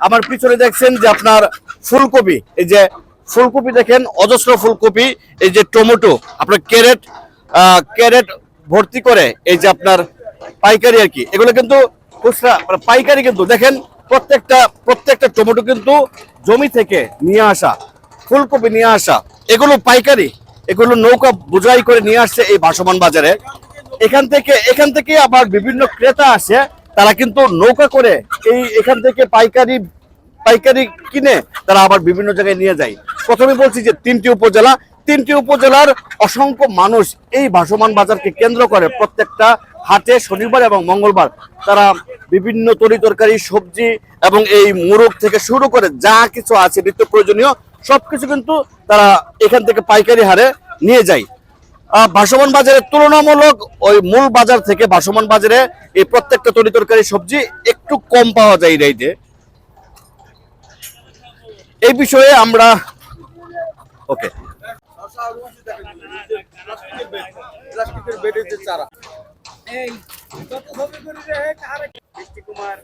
আমার পিছনে দেখছেন যে আপনার ফুলকপি, এই যে ফুলকপি দেখেন, অজস্র ফুলকপি, এই যে টমেটো আপনার ক্যারেট ক্যারেট ভর্তি করে, এই যে আপনার পাইকারি আর কি, এগুলো কিন্তু খুচরা পাইকারি কিন্তু দেখেন, প্রত্যেকটা টমেটো কিন্তু জমি থেকে নিয়ে আসা, ফুলকপি নিয়ে আসা, এগুলো পাইকারি, এগুলো নৌকা বোঝাই করে নিয়ে আসছে এই ভাসমান বাজারে। এখান থেকে আবার বিভিন্ন ক্রেতা আসে, তারা কিন্তু নৌকা করে এখান থেকে পাইকারি পাইকারি কিনে তারা আবার বিভিন্ন জায়গায় নিয়ে যায়। প্রথমে বলছি যে তিনটি উপজেলার অসংখ্য মানুষ এই ভাসমান বাজারকে কেন্দ্র করে প্রত্যেকটা হাটে শনিবার এবং মঙ্গলবার তারা বিভিন্ন তরি তরকারি, সবজি এবং এই মুরগ থেকে শুরু করে যা কিছু আছে নিত্য প্রয়োজনীয় সবকিছু কিন্তু তারা এখান থেকে পাইকারি হারে নিয়ে যায়। ভাসমান বাজারের তুলনামূলক ওই মূল বাজার থেকে ভাসমান বাজারে এই প্রত্যেকটা তরি তরকারি সবজি একটু কম পাওয়া যায় এই রেটে। এই বিষয়ে আমরা ওকে এই কত ছবি করি রে, আরে মিষ্টি কুমার